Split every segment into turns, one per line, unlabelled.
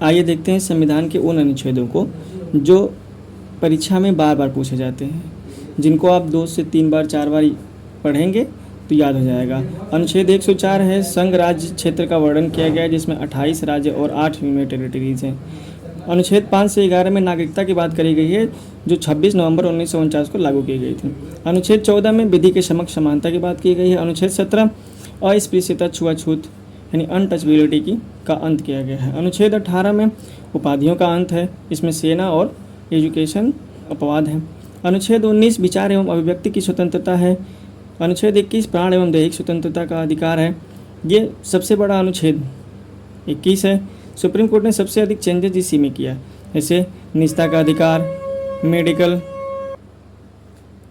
आइए देखते हैं संविधान के उन अनुच्छेदों को जो परीक्षा में बार बार पूछे जाते हैं, जिनको आप 2 से 3 बार 4 बार पढ़ेंगे तो याद हो जाएगा। अनुच्छेद 104 है, संघ राज्य क्षेत्र का वर्णन किया गया है, जिसमें 28 राज्य और 8 यूनियन टेरिटरीज हैं। अनुच्छेद 5 से 11 में नागरिकता की बात करी गई है, जो 26 नवंबर 1949 को लागू की गई थी। अनुच्छेद 14 में विधि के समक्ष समानता की बात की गई है। अनुच्छेद 17 अस्पृश्यता, छुआछूत यानी अनटचबिलिटी की का अंत किया गया है। अनुच्छेद 18 में उपाधियों का अंत है, इसमें सेना और एजुकेशन अपवाद है। अनुच्छेद 19 विचार एवं अभिव्यक्ति की स्वतंत्रता है। अनुच्छेद 21 प्राण एवं दैहिक स्वतंत्रता का अधिकार है। ये सबसे बड़ा अनुच्छेद 21 है। सुप्रीम कोर्ट ने सबसे अधिक चेंजेस इसी में किया, जैसे निजता का अधिकार, मेडिकल,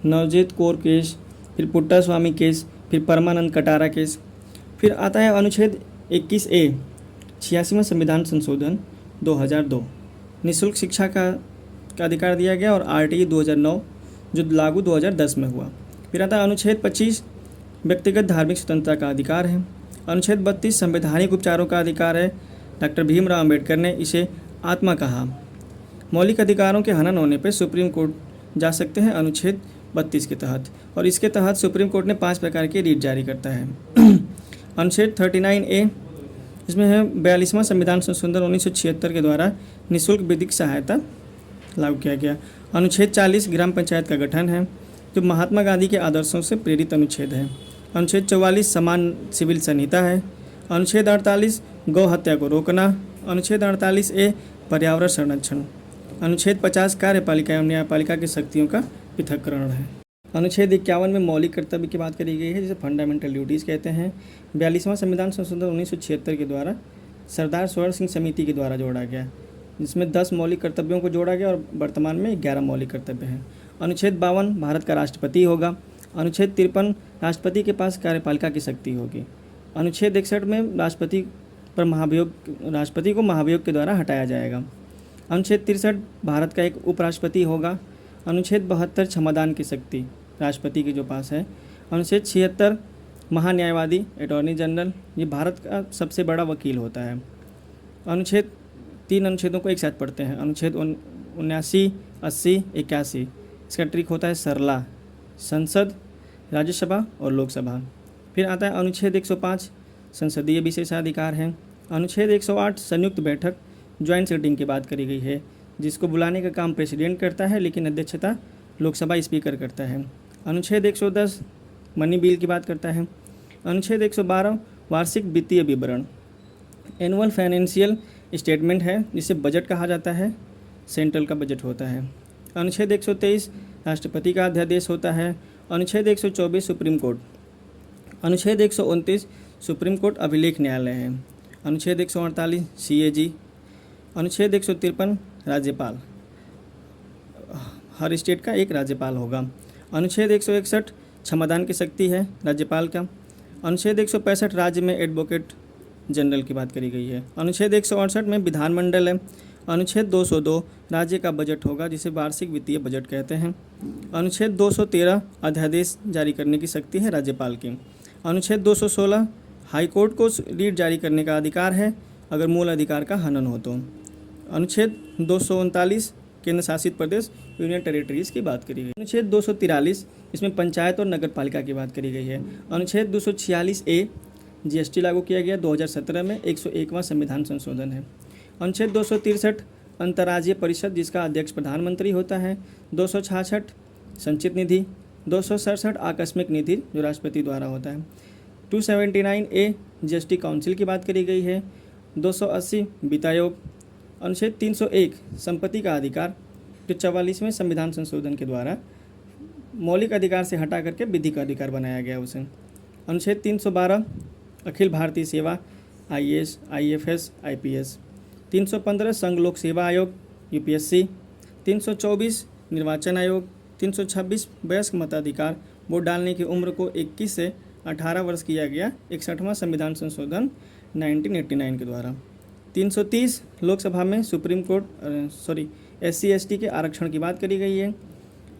नवजीत कौर केस, फिर पुट्टा स्वामी केस, फिर परमानंद कटारा केस। फिर आता है अनुच्छेद 21A 86वां संविधान संशोधन 2002, निःशुल्क शिक्षा का अधिकार दिया गया, और RTE 2009 जो लागू 2010 में हुआ। फिर आता है अनुच्छेद 25 व्यक्तिगत धार्मिक स्वतंत्रता का अधिकार है। अनुच्छेद 32 संवैधानिक उपचारों का अधिकार है। डॉक्टर भीमराव अम्बेडकर ने इसे आत्मा कहा। मौलिक अधिकारों के हनन होने पर सुप्रीम कोर्ट जा सकते हैं अनुच्छेद 32 के तहत, और इसके तहत सुप्रीम कोर्ट ने 5 प्रकार की रीट जारी करता है। अनुच्छेद 39A इसमें है 42वां संविधान संशोधन 1976 के द्वारा निःशुल्क विधिक सहायता लागू किया गया। अनुच्छेद 40 ग्राम पंचायत का गठन है, जो महात्मा गांधी के आदर्शों से प्रेरित अनुच्छेद है। अनुच्छेद 44 समान सिविल संहिता है। अनुच्छेद 48 गौ हत्या को रोकना। अनुच्छेद 48A पर्यावरण संरक्षण। अनुच्छेद 50 कार्यपालिका एवं न्यायपालिका की शक्तियों का पृथक्करण है। अनुच्छेद 51 में मौलिक कर्तव्य की बात करी गई है, जिसे फंडामेंटल ड्यूटीज़ कहते हैं। 42वां संविधान संशोधन 1976 के द्वारा सरदार स्वर्ण सिंह समिति के द्वारा जोड़ा गया, जिसमें 10 मौलिक कर्तव्यों को जोड़ा गया, और वर्तमान में 11 मौलिक कर्तव्य हैं। अनुच्छेद 52 भारत का राष्ट्रपति होगा। अनुच्छेद 53 राष्ट्रपति के पास कार्यपालिका की शक्ति होगी। अनुच्छेद 61 में राष्ट्रपति को महाभियोग के द्वारा हटाया जाएगा। अनुच्छेद 63 भारत का एक उपराष्ट्रपति होगा। अनुच्छेद 72 क्षमादान की शक्ति राष्ट्रपति के जो पास है। अनुच्छेद 76 महान्यायवादी अटॉर्नी जनरल, ये भारत का सबसे बड़ा वकील होता है। अनुच्छेद 3 अनुच्छेदों को एक साथ पढ़ते हैं। अनुच्छेद 79, 80, 81 इसका ट्रिक होता है सरला, संसद, राज्यसभा और लोकसभा। फिर आता है अनुच्छेद 105 संसदीय विशेषाधिकार है। अनुच्छेद 108 संयुक्त बैठक ज्वाइंट सिटिंग की बात करी गई है, जिसको बुलाने का काम प्रेसिडेंट करता है, लेकिन अध्यक्षता लोकसभा स्पीकर करता है। अनुच्छेद 110 मनी बिल की बात करता है। अनुच्छेद 112 वार्षिक वित्तीय विवरण, एनुअल फाइनेंशियल स्टेटमेंट है, जिसे बजट कहा जाता है, सेंट्रल का बजट होता है। अनुच्छेद 123 राष्ट्रपति का अध्यादेश होता है। अनुच्छेद 124 सुप्रीम कोर्ट। अनुच्छेद 129 सुप्रीम कोर्ट अभिलेख न्यायालय है। अनुच्छेद 148 CAG। अनुच्छेद 153 राज्यपाल, हर स्टेट का एक राज्यपाल होगा। अनुच्छेद 161 क्षमादान की शक्ति है राज्यपाल का। अनुच्छेद 165 राज्य में एडवोकेट जनरल की बात करी गई है। अनुच्छेद 168 में विधानमंडल है। अनुच्छेद 202 राज्य का बजट होगा, जिसे वार्षिक वित्तीय बजट कहते हैं। अनुच्छेद 213 अध्यादेश जारी करने की शक्ति है राज्यपाल की। अनुच्छेद 216 हाईकोर्ट को रीट जारी करने का अधिकार है, अगर मूल अधिकार का हनन हो तो। अनुच्छेद 239 केंद्र शासित प्रदेश यूनियन टेरिटरीज़ की बात करी गई। अनुच्छेद 243 इसमें पंचायत और नगर पालिका की बात करी गई है। अनुच्छेद 246A GST लागू किया गया 2017 में, 101वां संविधान संशोधन है। अनुच्छेद 263 अंतर्राज्यीय परिषद, जिसका अध्यक्ष प्रधानमंत्री होता है। 266 संचित निधि। 267 आकस्मिक निधि, जो राष्ट्रपति द्वारा होता है। 279A GST काउंसिल की बात करी गई है। 280 वित्त आयोग। अनुच्छेद 301 संपत्ति का अधिकार, जो 44वें संविधान संशोधन के द्वारा मौलिक अधिकार से हटा करके विधिक अधिकार बनाया गया उसे। अनुच्छेद 312 अखिल भारतीय सेवा, IAS, IFS, IPS। 315 संघ लोक सेवा आयोग, UPSC। 324 निर्वाचन आयोग। 326 वयस्क मताधिकार, वोट डालने की उम्र को 21 से 18 वर्ष किया गया 61वां संविधान संशोधन 1989 के द्वारा। 330 लोकसभा में सुप्रीम कोर्ट SC ST के आरक्षण की बात करी गई है।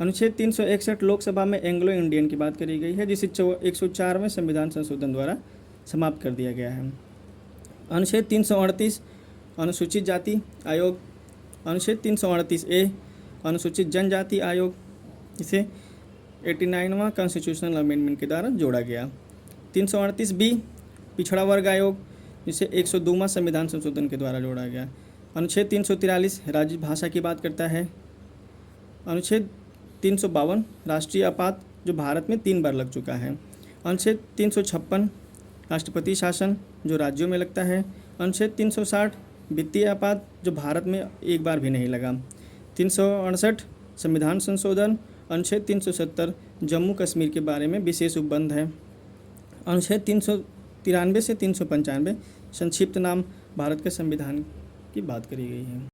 अनुच्छेद 361 लोकसभा में एंग्लो इंडियन की बात करी गई है, जिसे 104वें संविधान संशोधन द्वारा समाप्त कर दिया गया है। अनुच्छेद 338 अनुसूचित जाति आयोग, अनुच्छेद 338A अनुसूचित जनजाति आयोग, इसे 89वां कॉन्स्टिट्यूशनल अमेंडमेंट के द्वारा जोड़ा गया। 338B पिछड़ा वर्ग आयोग, जिसे 102वां संविधान संशोधन के द्वारा जोड़ा गया। अनुच्छेद 343 राज्य भाषा की बात करता है। अनुच्छेद 352 राष्ट्रीय आपात, जो भारत में 3 बार लग चुका है। अनुच्छेद 356 राष्ट्रपति शासन, जो राज्यों में लगता है। अनुच्छेद 360 वित्तीय आपात, जो भारत में 1 बार भी नहीं लगा। 368 संविधान संशोधन। अनुच्छेद 370 जम्मू कश्मीर के बारे में विशेष उपबंध है। अनुच्छेद 393 से 395 संक्षिप्त नाम भारत के संविधान की बात करी गई है।